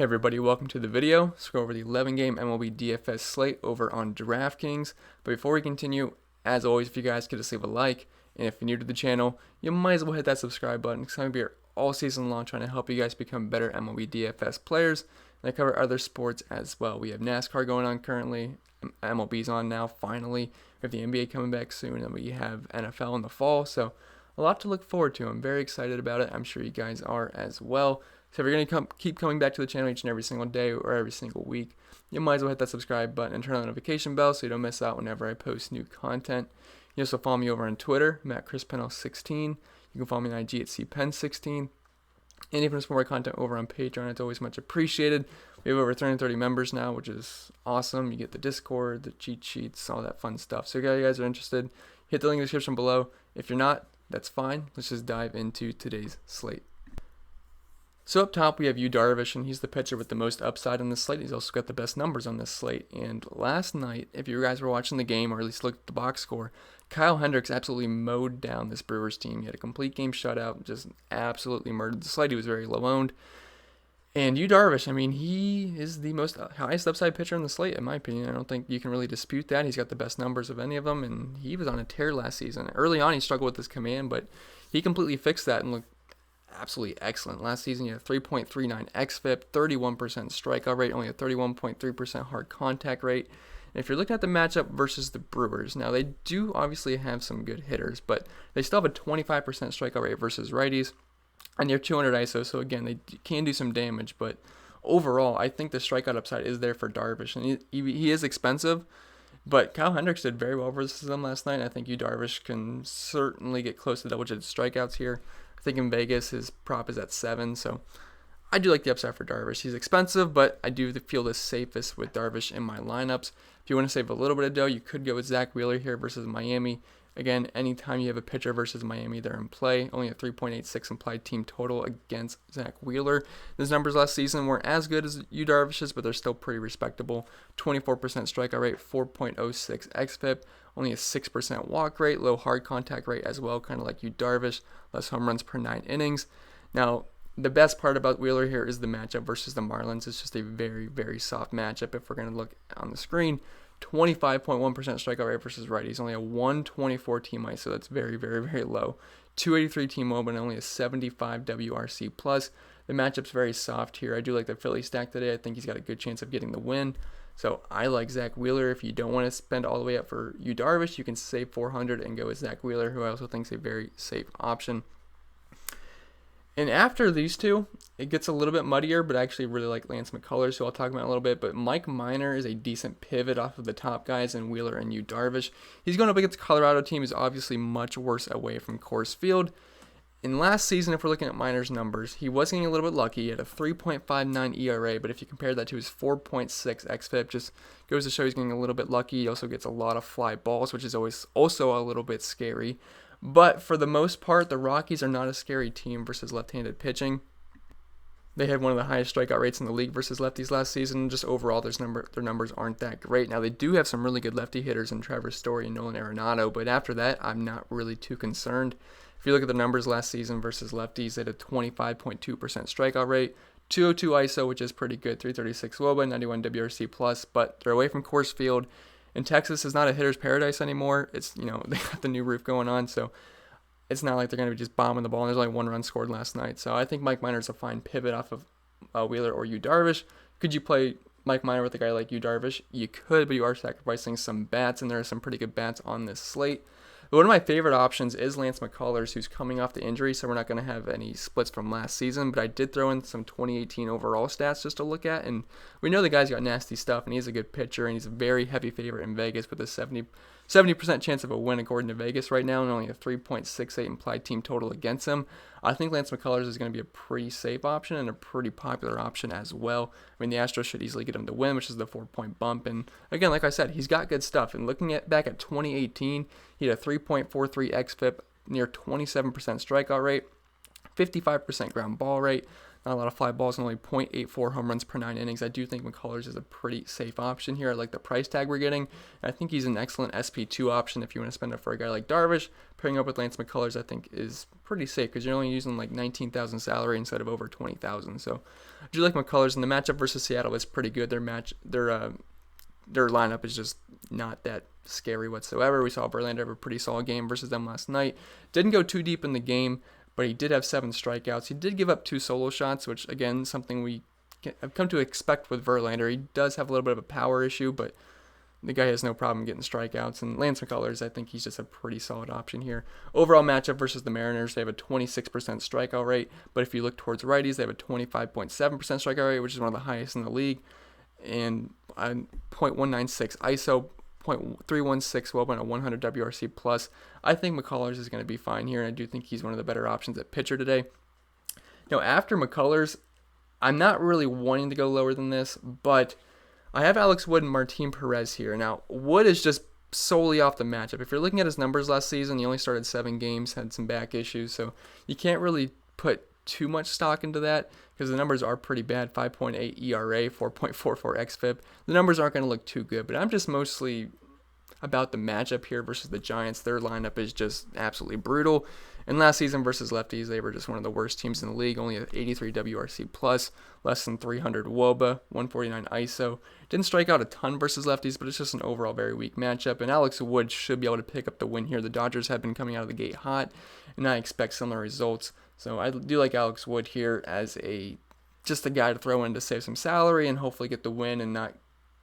Hey everybody, welcome to the video. Let's go over the 11-game MLB DFS slate over on Draftkings. But before we continue, as always, if you guys could just leave a like, and if you're new to the channel, you might as well hit that subscribe button because I'm going to be here all season long trying to help you guys become better MLB DFS players. And I cover other sports as well. We have NASCAR going on currently, MLB's on now finally. We have the NBA coming back soon, and we have NFL in the fall. So a lot to look forward to. I'm very excited about it. I'm sure you guys are as well. So if you're going to keep coming back to the channel each and every single day or every single week, you might as well hit that subscribe button and turn on the notification bell so you don't miss out whenever I post new content. You can also follow me over on Twitter, MattChrisPennell16. You can follow me on IG at CPenn16. And even for more content over on Patreon, it's always much appreciated. We have over 330 members now, which is awesome. You get the Discord, the cheat sheets, all that fun stuff. So if you guys are interested, hit the link in the description below. If you're not, that's fine. Let's just dive into today's slate. So up top we have Yu Darvish, and he's the pitcher with the most upside on this slate. He's also got the best numbers on this slate. And last night, if you guys were watching the game or at least looked at the box score, Kyle Hendricks absolutely mowed down this Brewers team. He had a complete game shutout, just absolutely murdered the slate. He was very low owned. And Yu Darvish, I mean, he is the highest upside pitcher on the slate, in my opinion. I don't think you can really dispute that. He's got the best numbers of any of them, and he was on a tear last season. Early on, he struggled with his command, but he completely fixed that and looked absolutely excellent. Last season, he had a 3.39 xFIP, 31% strikeout rate, only a 31.3% hard contact rate. And if you're looking at the matchup versus the Brewers, now they do obviously have some good hitters, but they still have a 25% strikeout rate versus righties, and they're 200 ISO, so again, they can do some damage, but overall, I think the strikeout upside is there for Darvish, and he is expensive, but Kyle Hendricks did very well versus them last night. I think Yu Darvish can certainly get close to double-digit strikeouts here. I think in Vegas, his prop is at 7, so I do like the upside for Darvish. He's expensive, but I do feel the safest with Darvish in my lineups. If you want to save a little bit of dough, you could go with Zach Wheeler here versus Miami. Again, anytime you have a pitcher versus Miami, they're in play. Only a 3.86 implied team total against Zach Wheeler. His numbers last season weren't as good as Yu Darvish's, but they're still pretty respectable. 24% strikeout rate, 4.06 xFIP, only a 6% walk rate, low hard contact rate as well, kind of like Yu Darvish, less home runs per 9 innings. Now, the best part about Wheeler here is the matchup versus the Marlins. It's just a very, very soft matchup. If we're going to look on the screen, 25.1% strikeout rate versus righties, only a 124 team ISO, so that's very, very, very low. 283 team WOBA and only a 75 WRC plus. The matchup's very soft here. I do like the Philly stack today. I think he's got a good chance of getting the win. So I like Zach Wheeler. If you don't want to spend all the way up for Yu Darvish, you can save 400 and go with Zach Wheeler, who I also think is a very safe option. And after these two, it gets a little bit muddier, but I actually really like Lance McCullers, who I'll talk about in a little bit. But Mike Minor is a decent pivot off of the top guys in Wheeler and Yu Darvish. He's going up against the Colorado team, who's obviously much worse away from Coors Field. In last season, if we're looking at Minor's numbers, he was getting a little bit lucky. He had a 3.59 ERA, but if you compare that to his 4.6 xFIP, just goes to show he's getting a little bit lucky. He also gets a lot of fly balls, which is always also a little bit scary. But for the most part, the Rockies are not a scary team versus left-handed pitching. They had one of the highest strikeout rates in the league versus lefties last season. Just overall, their numbers aren't that great. Now, they do have some really good lefty hitters in Trevor Story and Nolan Arenado, but after that, I'm not really too concerned. If you look at the numbers last season versus lefties, they had a 25.2% strikeout rate, 202 ISO, which is pretty good, 336 WOBA, 91 WRC plus, but they're away from Coors Field. And Texas is not a hitter's paradise anymore. It's, they got the new roof going on, so it's not like they're going to be just bombing the ball. And there's only one run scored last night. So I think Mike Minor's a fine pivot off of Wheeler or Yu Darvish. Could you play Mike Minor with a guy like Yu Darvish? You could, but you are sacrificing some bats, and there are some pretty good bats on this slate. But one of my favorite options is Lance McCullers, who's coming off the injury, so we're not going to have any splits from last season, but I did throw in some 2018 overall stats just to look at, and we know the guy's got nasty stuff, and he's a good pitcher, and he's a very heavy favorite in Vegas with a 70% chance of a win according to Vegas right now, and only a 3.68 implied team total against him. I think Lance McCullers is going to be a pretty safe option and a pretty popular option as well. I mean, the Astros should easily get him to win, which is the 4-point bump. And again, like I said, he's got good stuff. And looking back at 2018, he had a 3.43 xFIP, near 27% strikeout rate, 55% ground ball rate. Not a lot of fly balls and only 0.84 home runs per 9 innings. I do think McCullers is a pretty safe option here. I like the price tag we're getting. I think he's an excellent SP2 option if you want to spend it for a guy like Darvish. Pairing up with Lance McCullers, I think, is pretty safe because you're only using like 19,000 salary instead of over 20,000. So I do like McCullers, and the matchup versus Seattle is pretty good. Their lineup is just not that scary whatsoever. We saw Verlander have a pretty solid game versus them last night. Didn't go too deep in the game, but he did have 7 strikeouts. He did give up 2 solo shots, which, again, something we have come to expect with Verlander. He does have a little bit of a power issue, but the guy has no problem getting strikeouts. And Lance McCullers, I think he's just a pretty solid option here. Overall matchup versus the Mariners, they have a 26% strikeout rate, but if you look towards righties, they have a 25.7% strikeout rate, which is one of the highest in the league. And 0.196 ISO, 0.316 WOBA, and a 100 WRC plus. I think McCullers is going to be fine here, and I do think he's one of the better options at pitcher today. Now, after McCullers, I'm not really wanting to go lower than this, but I have Alex Wood and Martin Perez here. Now, Wood is just solely off the matchup. If you're looking at his numbers last season, he only started 7 games, had some back issues, so you can't really put too much stock into that because the numbers are pretty bad. 5.8 ERA, 4.44 xFIP. The numbers aren't going to look too good, but I'm just mostly about the matchup here versus the Giants. Their lineup is just absolutely brutal. And last season versus lefties, they were just one of the worst teams in the league. Only an 83 WRC plus, less than 300 WOBA, 149 ISO. Didn't strike out a ton versus lefties, but it's just an overall very weak matchup. And Alex Wood should be able to pick up the win here. The Dodgers have been coming out of the gate hot, and I expect similar results. So I do like Alex Wood here as just a guy to throw in to save some salary and hopefully get the win and not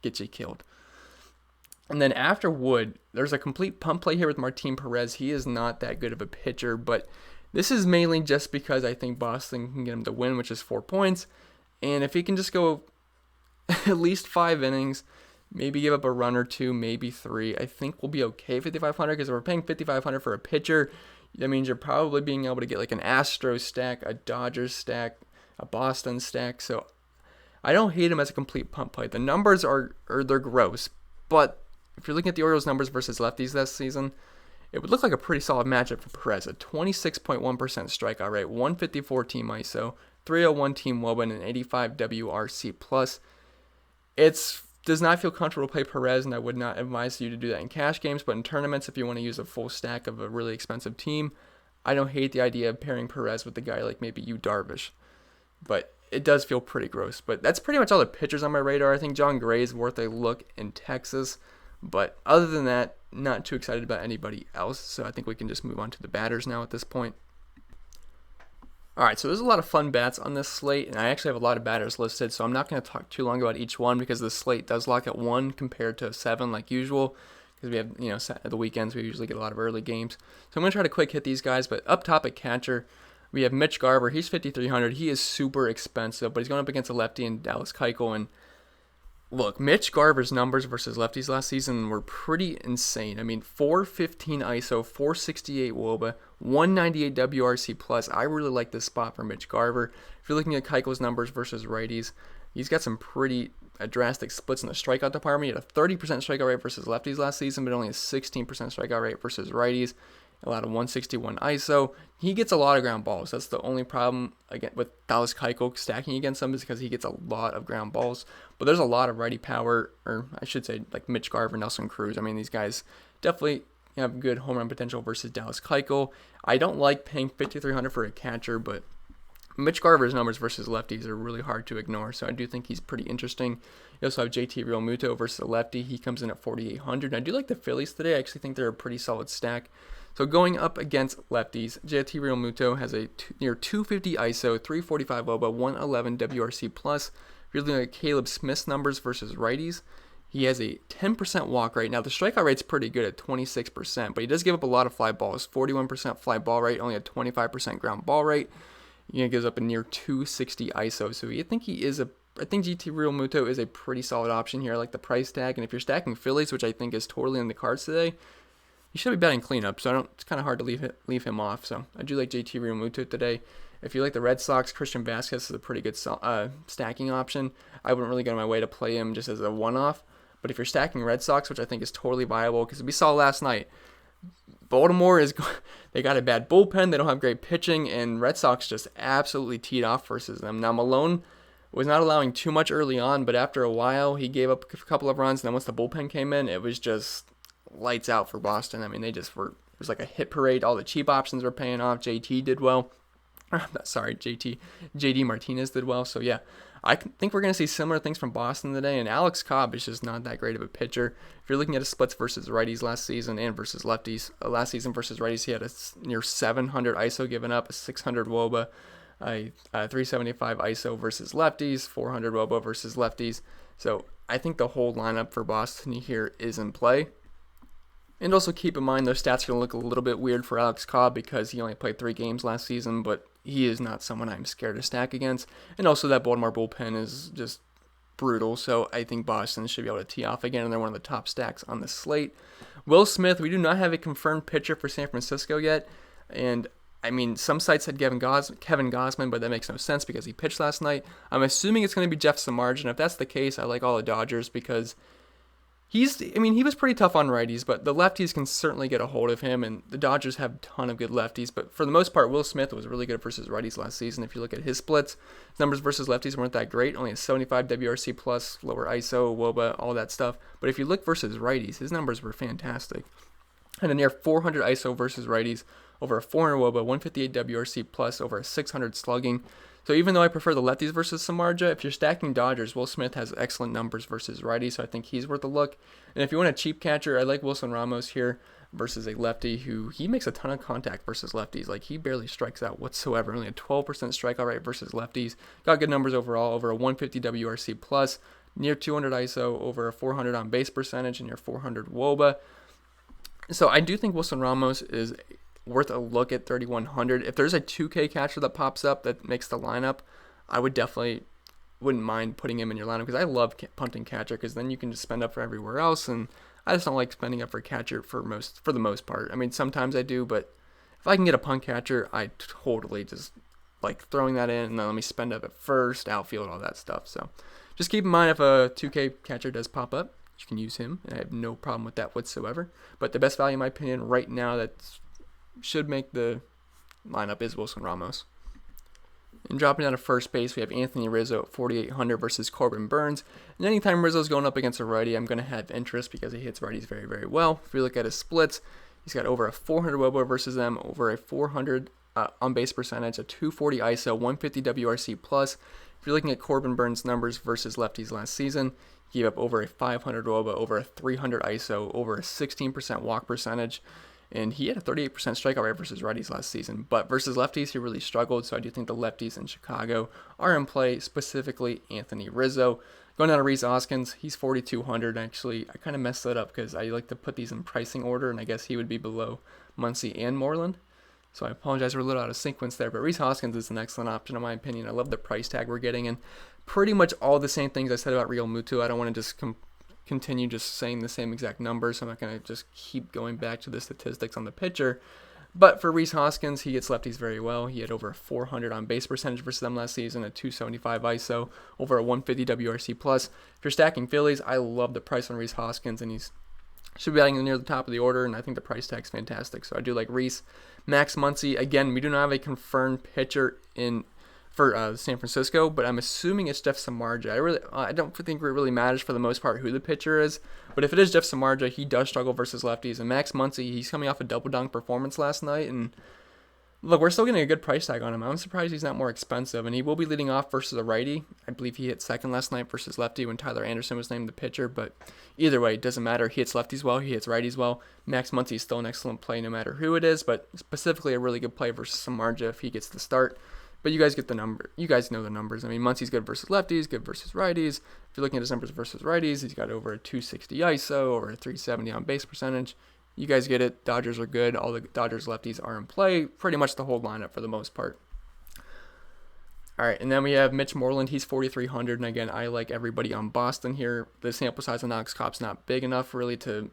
get you killed. And then after Wood, there's a complete pump play here with Martin Perez. He is not that good of a pitcher, but this is mainly just because I think Boston can get him the win, which is 4 points. And if he can just go at least 5 innings, maybe give up a run or 2, maybe 3, I think we'll be okay 5,500 because if we're paying 5,500 for a pitcher, that means you're probably being able to get like an Astros stack, a Dodgers stack, a Boston stack. So I don't hate him as a complete pump play. The numbers they're gross, but if you're looking at the Orioles numbers versus lefties this season, it would look like a pretty solid matchup for Perez. A 26.1% strikeout rate, 154 team ISO, 301 team WOBA, and an 85 WRC plus. It does not feel comfortable to play Perez, and I would not advise you to do that in cash games, but in tournaments, if you want to use a full stack of a really expensive team, I don't hate the idea of pairing Perez with a guy like maybe Darvish. But it does feel pretty gross. But that's pretty much all the pitchers on my radar. I think John Gray is worth a look in Texas. But other than that, not too excited about anybody else. So I think we can just move on to the batters now at this point. All right, so there's a lot of fun bats on this slate, and I actually have a lot of batters listed, so I'm not going to talk too long about each one because the slate does lock at 1 compared to 7 like usual because we have, at the weekends we usually get a lot of early games. So I'm going to try to quick hit these guys, but up top at catcher, we have Mitch Garver. He's 5,300. He is super expensive, but he's going up against a lefty in Dallas Keuchel, and look, Mitch Garver's numbers versus lefties last season were pretty insane. I mean, 415 ISO, 468 WOBA, 198 WRC plus. I really like this spot for Mitch Garver. If you're looking at Keuchel's numbers versus righties, he's got some pretty drastic splits in the strikeout department. He had a 30% strikeout rate versus lefties last season, but only a 16% strikeout rate versus righties. Allowed a 161 ISO. He gets a lot of ground balls. That's the only problem again with Dallas Keuchel stacking against him is because he gets a lot of ground balls. But there's a lot of righty power, or I should say like Mitch Garver, Nelson Cruz. I mean, these guys definitely have good home run potential versus Dallas Keuchel. I don't like paying $5,300 for a catcher, but Mitch Garver's numbers versus lefties are really hard to ignore, so I do think he's pretty interesting. You also have JT Realmuto versus a lefty. He comes in at 4,800. I do like the Phillies today. I actually think they're a pretty solid stack. So going up against lefties, JT Realmuto has a near 250 ISO, 345 WOBA, 111 WRC plus. If you're looking at Caleb Smith's numbers versus righties, he has a 10% walk rate. Now the strikeout rate's pretty good at 26%, but he does give up a lot of fly balls. 41% fly ball rate, only a 25% ground ball rate. He gives up a near 260 ISO. So I think GT Realmuto is a pretty solid option here. I like the price tag, and if you're stacking Phillies, which I think is totally in the cards today, you should be betting cleanup, so it's kind of hard to leave him off. So I do like JT Realmuto today. If you like the Red Sox, Christian Vasquez is a pretty good stacking option. I wouldn't really go on my way to play him just as a one-off. But if you're stacking Red Sox, which I think is totally viable, because we saw last night, Baltimore is they got a bad bullpen. They don't have great pitching, and Red Sox just absolutely teed off versus them. Now Malone was not allowing too much early on, but after a while he gave up a couple of runs. And then once the bullpen came in, it was just lights out for Boston. I mean, they just were. It was like a hit parade. All the cheap options were paying off. JT did well. Sorry, JD Martinez did well. So yeah, I think we're going to see similar things from Boston today. And Alex Cobb is just not that great of a pitcher. If you're looking at his splits versus righties last season and versus lefties, last season versus righties, he had a near 700 ISO given up, a 600 WOBA, a 375 ISO versus lefties, 400 WOBA versus lefties. So I think the whole lineup for Boston here is in play. And also keep in mind those stats are going to look a little bit weird for Alex Cobb because he only played 3 games last season, but he is not someone I'm scared to stack against. And also that Baltimore bullpen is just brutal, so I think Boston should be able to tee off again, and they're one of the top stacks on the slate. Will Smith, we do not have a confirmed pitcher for San Francisco yet, and I mean, some sites said Kevin Gausman, but that makes no sense because he pitched last night. I'm assuming it's going to be Jeff Samardzija, and if that's the case, I like all the Dodgers because he was pretty tough on righties, but the lefties can certainly get a hold of him, and the Dodgers have a ton of good lefties. But for the most part, Will Smith was really good versus righties last season. If you look at his splits, his numbers versus lefties weren't that great. Only a 75 WRC plus, lower ISO, WOBA, all that stuff. But if you look versus righties, his numbers were fantastic. And a near 400 ISO versus righties, over a 400 WOBA, 158 WRC plus, over a 600 slugging. So even though I prefer the lefties versus Samardzija, if you're stacking Dodgers, Will Smith has excellent numbers versus righties, so I think he's worth a look. And if you want a cheap catcher, I like Wilson Ramos here versus a lefty who he makes a ton of contact versus lefties. Like, he barely strikes out whatsoever. Only a 12% strikeout rate versus lefties. Got good numbers overall, over a 150 WRC plus, near 200 ISO, over a 400 on base percentage, and near 400 WOBA. So I do think Wilson Ramos is worth a look at 3,100. If there's a 2K catcher that pops up that makes the lineup, I wouldn't mind putting him in your lineup because I love punting catcher because then you can just spend up for everywhere else, and I just don't like spending up for catcher for the most part. I mean, sometimes I do, but if I can get a punt catcher, I totally just like throwing that in, and then let me spend up at first, outfield, all that stuff. So just keep in mind if a 2K catcher does pop up, you can use him, and I have no problem with that whatsoever. But the best value, in my opinion, right now that's should make the lineup is Wilson Ramos. And dropping down to first base, we have Anthony Rizzo at 4,800 versus Corbin Burns. And anytime Rizzo's going up against a righty, I'm going to have interest because he hits righties very, very well. If you look at his splits, he's got over a 400 WOBA versus them, over a 400 on base percentage, a 240 ISO, 150 WRC plus. If you're looking at Corbin Burns' numbers versus lefties last season, he gave up over a 500 WOBA, over a 300 ISO, over a 16% walk percentage. And he had a 38% strikeout rate versus righties last season. But versus lefties, he really struggled. So I do think the lefties in Chicago are in play, specifically Anthony Rizzo. Going down to Rhys Hoskins, he's 4,200. Actually, I kind of messed that up because I like to put these in pricing order, and I guess he would be below Muncy and Moreland. So I apologize, we're a little out of sequence there. But Rhys Hoskins is an excellent option in my opinion. I love the price tag we're getting. And pretty much all the same things I said about Real Muto. I don't want to just continue just saying the same exact numbers, so I'm not going to just keep going back to the statistics on the pitcher. But for Rhys Hoskins, he gets lefties very well. He had over a 400 on base percentage versus them last season, a 275 ISO, over a 150 WRC plus. If you're stacking Phillies, I love the price on Rhys Hoskins, and he's should be batting near the top of the order, and I think the price tag's fantastic. So I do like Rhys. Max Muncy, again, we do not have a confirmed pitcher for San Francisco, but I'm assuming it's Jeff Samardzija. I don't think it really matters for the most part who the pitcher is, but if it is Jeff Samardzija, he does struggle versus lefties. And Max Muncy, he's coming off a double dunk performance last night, and look, we're still getting a good price tag on him. I'm surprised he's not more expensive, and he will be leading off versus a righty. I believe he hit second last night versus lefty when Tyler Anderson was named the pitcher, but either way, it doesn't matter. He hits lefties well, he hits righties well. Max Muncy is still an excellent play no matter who it is, but specifically a really good play versus Samardzija if he gets the start. But you guys get the number. You guys know the numbers. I mean, Muncy's good versus lefties, good versus righties. If you're looking at his numbers versus righties, he's got over a 260 ISO, over a 370 on base percentage. You guys get it. Dodgers are good. All the Dodgers lefties are in play. Pretty much the whole lineup for the most part. All right, and then we have Mitch Moreland. He's 4,300. And again, I like everybody on Boston here. The sample size on Alex Cobb's not big enough really to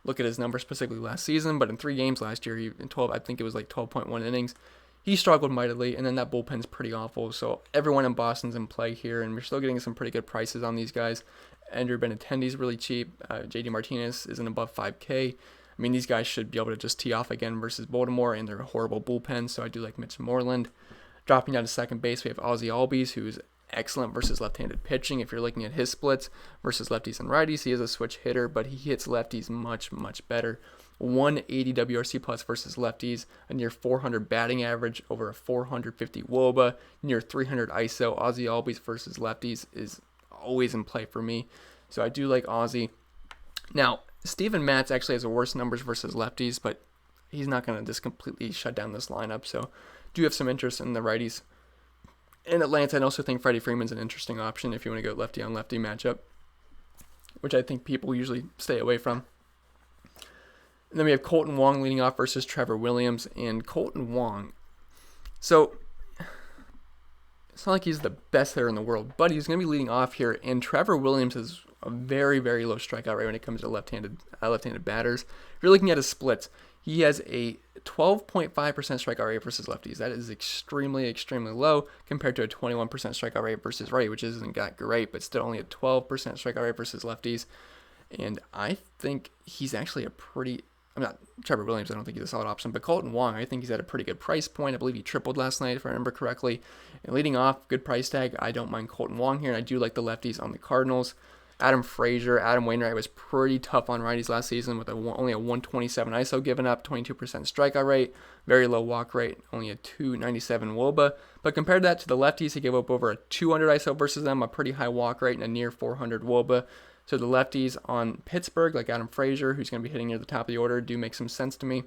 look at his numbers specifically last season. But in 3 games last year, in 12, I think it was like 12.1 innings. He struggled mightily, and then that bullpen's pretty awful. So everyone in Boston's in play here, and we're still getting some pretty good prices on these guys. Andrew Benintendi's really cheap. JD Martinez isn't above 5K. I mean, these guys should be able to just tee off again versus Baltimore and their horrible bullpen, so I do like Mitch Moreland. Dropping down to second base, we have Ozzie Albies, who's excellent versus left-handed pitching. If you're looking at his splits versus lefties and righties, he is a switch hitter, but he hits lefties much, much better. 180 WRC plus versus lefties, a near 400 batting average, over a 450 WOBA, near 300 ISO. Ozzie Albies versus lefties is always in play for me, so I do like Ozzie. Now, Steven Matz actually has the worst numbers versus lefties, but he's not going to just completely shut down this lineup, so do have some interest in the righties. In Atlanta, I also think Freddie Freeman's an interesting option if you want to go lefty on lefty matchup, which I think people usually stay away from. And then we have Colton Wong leading off versus Trevor Williams. And Colton Wong, so it's not like he's the best hitter in the world, but he's going to be leading off here. And Trevor Williams has a very, very low strikeout rate when it comes to left-handed batters. If you're looking at his splits, he has a 12.5% strikeout rate versus lefties. That is extremely, extremely low compared to a 21% strikeout rate versus righty, which isn't that great, but still only a 12% strikeout rate versus lefties. And I think he's actually a pretty... I'm not Trevor Williams, I don't think he's a solid option, but Colton Wong, I think he's at a pretty good price point. I believe he tripled last night, if I remember correctly. And leading off, good price tag. I don't mind Colton Wong here, and I do like the lefties on the Cardinals. Adam Wainwright was pretty tough on righties last season with only a 127 ISO given up, 22% strikeout rate, very low walk rate, only a 297 WOBA. But compared that to the lefties, he gave up over a 200 ISO versus them, a pretty high walk rate, and a near 400 WOBA. So the lefties on Pittsburgh, like Adam Frazier, who's going to be hitting near the top of the order, do make some sense to me.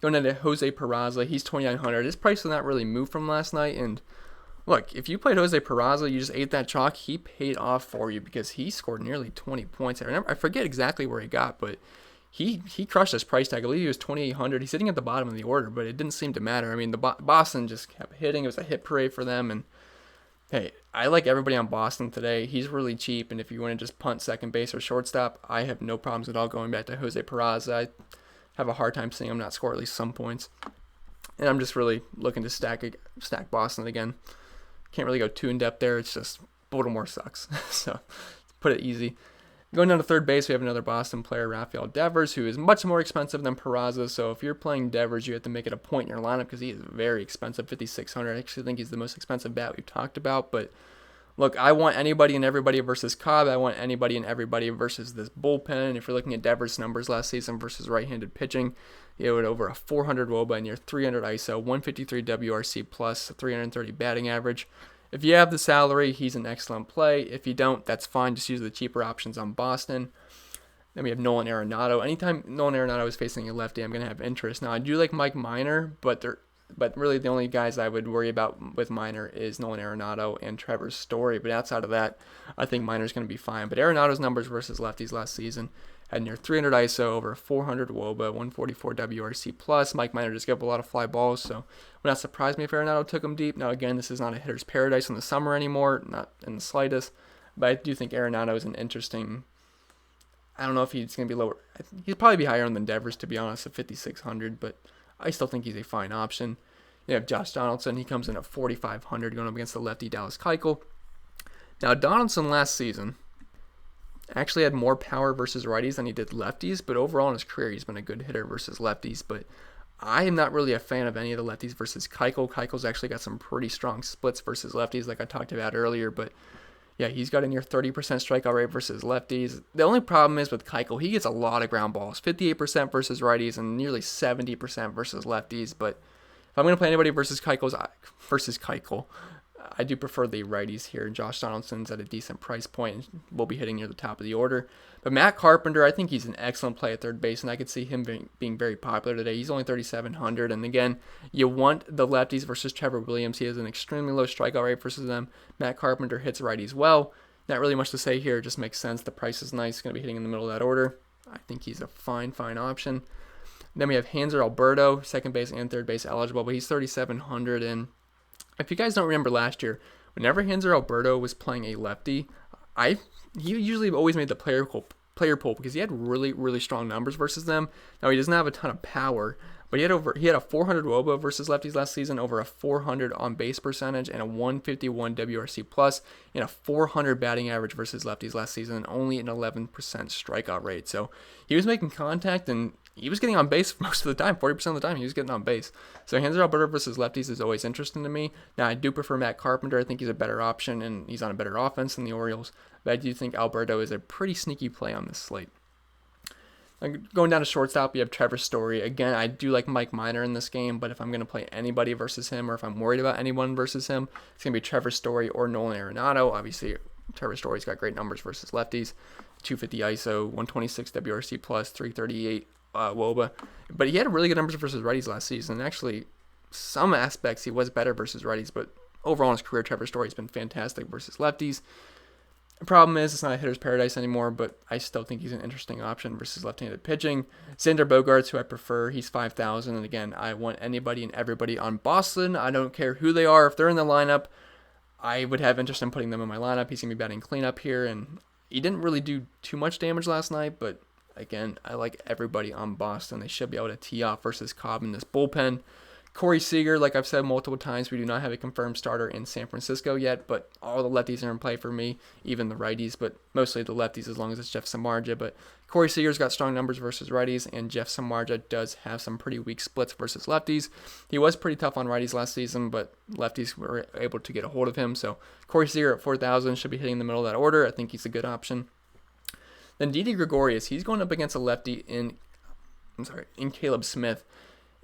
Going into Jose Peraza, he's 2,900. His price did not really move from last night, and look, if you played Jose Peraza, you just ate that chalk, he paid off for you because he scored nearly 20 points. I forget exactly where he got, but he crushed his price tag. I believe he was 2,800. He's sitting at the bottom of the order, but it didn't seem to matter. I mean, the Boston just kept hitting. It was a hit parade for them, and hey, I like everybody on Boston today. He's really cheap, and if you want to just punt second base or shortstop, I have no problems at all going back to Jose Peraza. I have a hard time seeing him not score at least some points, and I'm just really looking to stack Boston again. Can't really go too in-depth there. It's just Baltimore sucks. So, put it easy. Going down to third base, we have another Boston player, Rafael Devers, who is much more expensive than Peraza. So, if you're playing Devers, you have to make it a point in your lineup because he is very expensive, $5,600. I actually think he's the most expensive bat we've talked about. But, look, I want anybody and everybody versus Cobb. I want anybody and everybody versus this bullpen. If you're looking at Devers' numbers last season versus right-handed pitching, he had over a 400 WOBA, near 300 ISO, 153 WRC plus, 330 batting average. If you have the salary, he's an excellent play. If you don't, that's fine. Just use the cheaper options on Boston. Then we have Nolan Arenado. Anytime Nolan Arenado is facing a lefty, I'm going to have interest. Now, I do like Mike Minor, but really the only guys I would worry about with Minor is Nolan Arenado and Trevor Story. But outside of that, I think Minor's going to be fine. But Arenado's numbers versus lefties last season had near 300 ISO, over 400 WOBA, 144 WRC plus. Mike Minor just gave up a lot of fly balls, so would not surprise me if Arenado took him deep. Now, again, this is not a hitter's paradise in the summer anymore, not in the slightest, but I do think Arenado is an interesting... I don't know if he's going to be lower. He'd probably be higher than Devers, to be honest, at 5,600, but I still think he's a fine option. You have Josh Donaldson. He comes in at 4,500 going up against the lefty Dallas Keuchel. Now, Donaldson last season actually had more power versus righties than he did lefties, but overall in his career, he's been a good hitter versus lefties. But I am not really a fan of any of the lefties versus Keuchel. Keuchel's actually got some pretty strong splits versus lefties, like I talked about earlier, but yeah, he's got a near 30% strikeout rate versus lefties. The only problem is with Keuchel, he gets a lot of ground balls, 58% versus righties and nearly 70% versus lefties. But if I'm going to play anybody versus Keuchel, I do prefer the righties here. Josh Donaldson's at a decent price point and will be hitting near the top of the order. But Matt Carpenter, I think he's an excellent play at third base, and I could see him being very popular today. He's only 3,700, and again, you want the lefties versus Trevor Williams. He has an extremely low strikeout rate versus them. Matt Carpenter hits righties well. Not really much to say here. It just makes sense. The price is nice. Going to be hitting in the middle of that order. I think he's a fine option. Then we have Hanser Alberto, second base and third base eligible, but he's 3,700, and if you guys don't remember last year, whenever Hanser Alberto was playing a lefty, he usually always made the player pool because he had really, really strong numbers versus them. Now, he doesn't have a ton of power, but he had a 400 WOBA versus lefties last season, over a 400 on base percentage, and a 151 WRC plus, and a 400 batting average versus lefties last season, and only an 11% strikeout rate. So he was making contact, and he was getting on base most of the time. 40% of the time he was getting on base. So Hanser Alberto versus lefties is always interesting to me. Now, I do prefer Matt Carpenter. I think he's a better option, and he's on a better offense than the Orioles. But I do think Alberto is a pretty sneaky play on this slate. Going down to shortstop, you have Trevor Story. Again, I do like Mike Minor in this game, but if I'm going to play anybody versus him, or if I'm worried about anyone versus him, it's going to be Trevor Story or Nolan Arenado. Obviously, Trevor Story's got great numbers versus lefties. 250 ISO, 126 WRC plus, 338 WOBA. But he had really good numbers versus righties last season. Actually, some aspects he was better versus righties, but overall in his career, Trevor Story's been fantastic versus lefties. The problem is it's not a hitter's paradise anymore, but I still think he's an interesting option versus left-handed pitching. Xander Bogaerts, who I prefer, he's 5,000. And again, I want anybody and everybody on Boston. I don't care who they are. If they're in the lineup, I would have interest in putting them in my lineup. He's going to be batting cleanup here, and he didn't really do too much damage last night, but again, I like everybody on Boston. They should be able to tee off versus Cobb in this bullpen. Corey Seager, like I've said multiple times, we do not have a confirmed starter in San Francisco yet, but all the lefties are in play for me, even the righties, but mostly the lefties as long as it's Jeff Samardzija. But Corey Seager's got strong numbers versus righties, and Jeff Samardzija does have some pretty weak splits versus lefties. He was pretty tough on righties last season, but lefties were able to get a hold of him. So Corey Seager at 4,000 should be hitting the middle of that order. I think he's a good option. Then Didi Gregorius, he's going up against a lefty in Caleb Smith.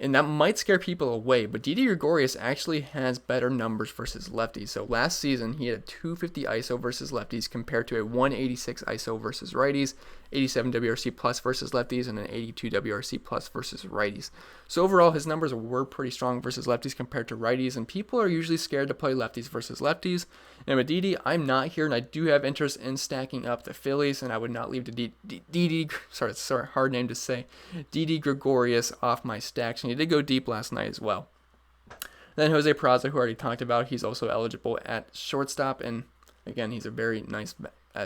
And that might scare people away, but Didi Gregorius actually has better numbers versus lefties. So last season, he had a 250 ISO versus lefties compared to a 186 ISO versus righties, 87 WRC plus versus lefties, and an 82 WRC plus versus righties. So overall, his numbers were pretty strong versus lefties compared to righties, and people are usually scared to play lefties versus lefties. And with Didi, I'm not here, and I do have interest in stacking up the Phillies, and I would not leave Didi, it's a hard name to say, Didi Gregorius off my stacks, and he did go deep last night as well. Then Jose Peraza, who I already talked about, he's also eligible at shortstop, and again, he's a very nice,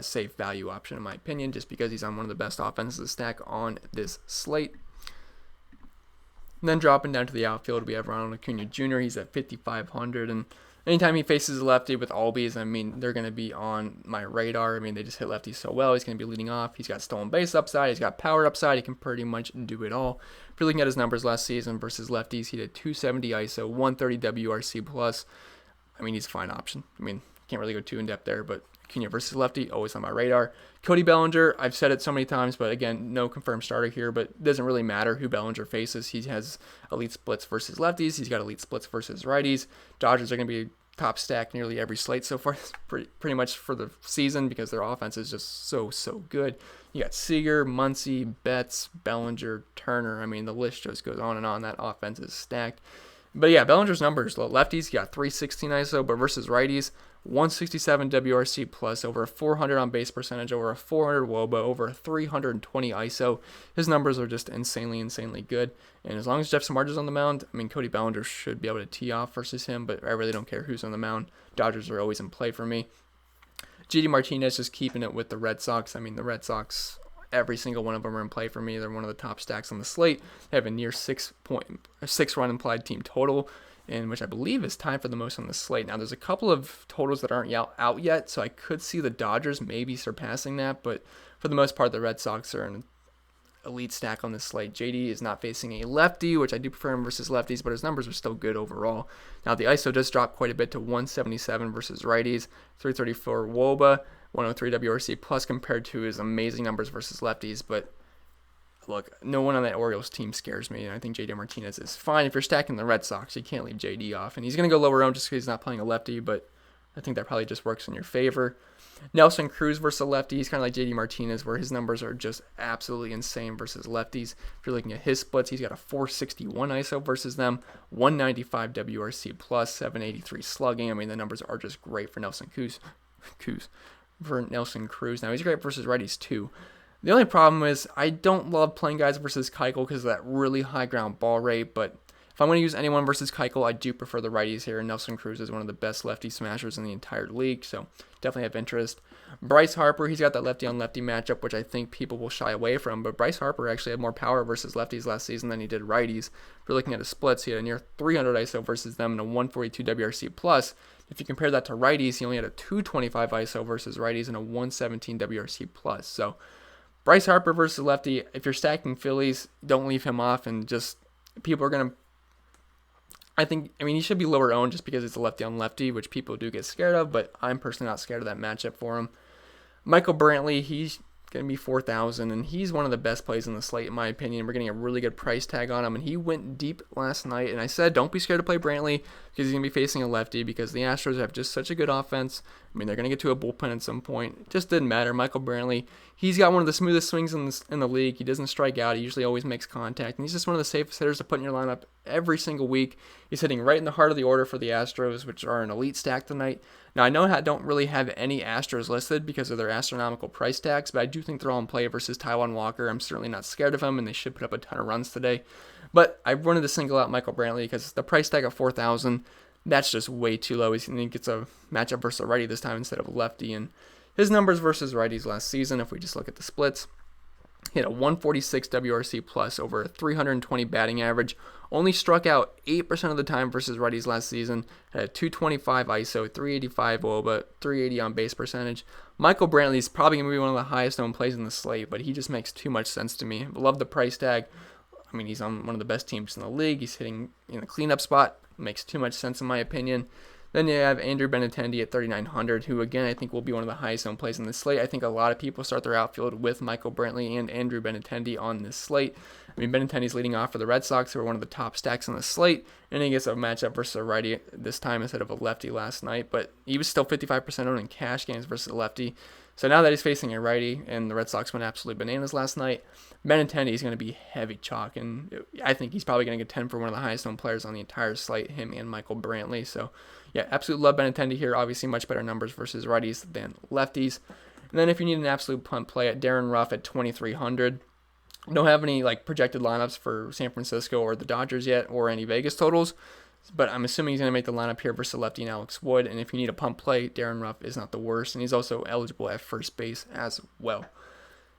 safe value option in my opinion, just because he's on one of the best offenses to stack on this slate. And then dropping down to the outfield, we have Ronald Acuna Jr., he's at 5,500, and anytime he faces a lefty with Albies, I mean, they're going to be on my radar. I mean, they just hit lefties so well. He's going to be leading off. He's got stolen base upside. He's got power upside. He can pretty much do it all. If you're looking at his numbers last season versus lefties, he did 270 ISO, 130 WRC plus. I mean, he's a fine option. I mean, can't really go too in-depth there, but Acuna versus lefty, always on my radar. Cody Bellinger, I've said it so many times, but again, no confirmed starter here, but it doesn't really matter who Bellinger faces. He has elite splits versus lefties. He's got elite splits versus righties. Dodgers are going to be top stack nearly every slate so far, pretty much for the season, because their offense is just so good. You got Seager, Muncy, Betts, Bellinger, Turner. I mean, the list just goes on and on. That offense is stacked. But yeah, Bellinger's numbers, lefties, you got 316 ISO, but versus righties, 167 WRC plus, over a 400 on base percentage, over a 400 WOBA, over a 320 ISO. His numbers are just insanely good. And as long as Jeff Samardzija on the mound, I mean, Cody Bellinger should be able to tee off versus him, but I really don't care who's on the mound. Dodgers are always in play for me. JD Martinez just keeping it with the Red Sox. I mean, the Red Sox, every single one of them are in play for me. They're one of the top stacks on the slate. They have a near 6-run implied team total, and which I believe is tied for the most on the slate. Now, there's a couple of totals that aren't out yet, so I could see the Dodgers maybe surpassing that, but for the most part, the Red Sox are an elite stack on this slate. JD is not facing a lefty, which I do prefer him versus lefties, but his numbers are still good overall. Now, the ISO does drop quite a bit to 177 versus righties, 334 WOBA, 103 WRC plus compared to his amazing numbers versus lefties, but look, no one on that Orioles team scares me, and I think JD Martinez is fine. If you're stacking the Red Sox, you can't leave JD off, and he's going to go lower owned just because he's not playing a lefty, but I think that probably just works in your favor. Nelson Cruz versus a lefty, he's kind of like JD Martinez, where his numbers are just absolutely insane versus lefties. If you're looking at his splits, he's got a 461 ISO versus them, 195 WRC plus, 783 slugging. I mean, the numbers are just great for Nelson Cruz. Now, he's great versus righties too. The only problem is I don't love playing guys versus Keuchel because of that really high ground ball rate, but if I'm going to use anyone versus Keuchel, I do prefer the righties here, and Nelson Cruz is one of the best lefty smashers in the entire league, so definitely have interest. Bryce Harper, he's got that lefty-on-lefty matchup, which I think people will shy away from, but Bryce Harper actually had more power versus lefties last season than he did righties. If you're looking at his splits, he had a near 300 ISO versus them and a 142 WRC+. plus. If you compare that to righties, he only had a 225 ISO versus righties and a 117 WRC+. plus. So Bryce Harper versus lefty. If you're stacking Phillies, don't leave him off, and just people are going to, I mean, he should be lower owned just because it's a lefty on lefty, which people do get scared of, but I'm personally not scared of that matchup for him. Michael Brantley, he's going to be 4,000, and he's one of the best plays in the slate, in my opinion. We're getting a really good price tag on him, and he went deep last night, and I said don't be scared to play Brantley because he's going to be facing a lefty because the Astros have just such a good offense. I mean, they're going to get to a bullpen at some point. It just didn't matter. Michael Brantley, he's got one of the smoothest swings in the league. He doesn't strike out. He usually always makes contact, and he's just one of the safest hitters to put in your lineup every single week. He's hitting right in the heart of the order for the Astros, which are an elite stack tonight. Now, I know I don't really have any Astros listed because of their astronomical price tags, but I do think they're all in play versus Taijuan Walker. I'm certainly not scared of him, and they should put up a ton of runs today. But I wanted to single out Michael Brantley because the price tag of 4,000, that's just way too low. He gets a matchup versus a righty this time instead of a lefty, and his numbers versus righties last season, if we just look at the splits, he had a 146 WRC plus over a 320 batting average. Only struck out 8% of the time versus righties last season. Had a 225 ISO, 385 WOBA, 380 on base percentage. Michael Brantley is probably going to be one of the highest owned plays in the slate, but he just makes too much sense to me. Love the price tag. I mean, he's on one of the best teams in the league. He's hitting in the cleanup spot. Makes too much sense in my opinion. Then you have Andrew Benintendi at 3,900, who again I think will be one of the highest owned plays in this slate. I think a lot of people start their outfield with Michael Brantley and Andrew Benintendi on this slate. I mean, Benintendi's leading off for the Red Sox, who are one of the top stacks on the slate, and he gets a matchup versus a righty this time instead of a lefty last night. But he was still 55% owned in cash games versus a lefty. So now that he's facing a righty, and the Red Sox went absolutely bananas last night, Benintendi is going to be heavy chalk, and I think he's probably going to get 10 for one of the highest owned players on the entire slate, him and Michael Brantley. So yeah, absolutely love Benintendi here. Obviously much better numbers versus righties than lefties. And then if you need an absolute punt play at Darren Ruff at 2,300. Don't have any like projected lineups for San Francisco or the Dodgers yet, or any Vegas totals, but I'm assuming he's going to make the lineup here versus lefty and Alex Wood. And if you need a pump play, Darren Ruff is not the worst, and he's also eligible at first base as well.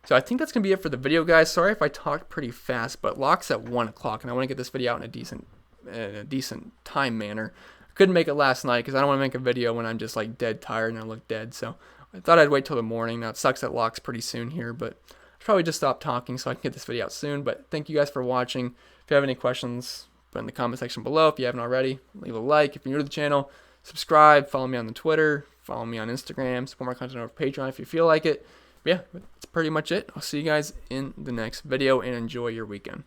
So I think that's going to be it for the video, guys. Sorry if I talked pretty fast, but lock's at 1 o'clock, and I want to get this video out in a decent time manner. I couldn't make it last night because I don't want to make a video when I'm just like dead tired and I look dead. So I thought I'd wait till the morning. Now it sucks that lock's pretty soon here, but I'll probably just stop talking so I can get this video out soon. But thank you guys for watching. If you have any questions, put in the comment section below. If you haven't already, leave a like. If you're new to the channel, subscribe. Follow me on the Twitter. Follow me on Instagram. Support my content over Patreon if you feel like it. But yeah, that's pretty much it. I'll see you guys in the next video, and enjoy your weekend.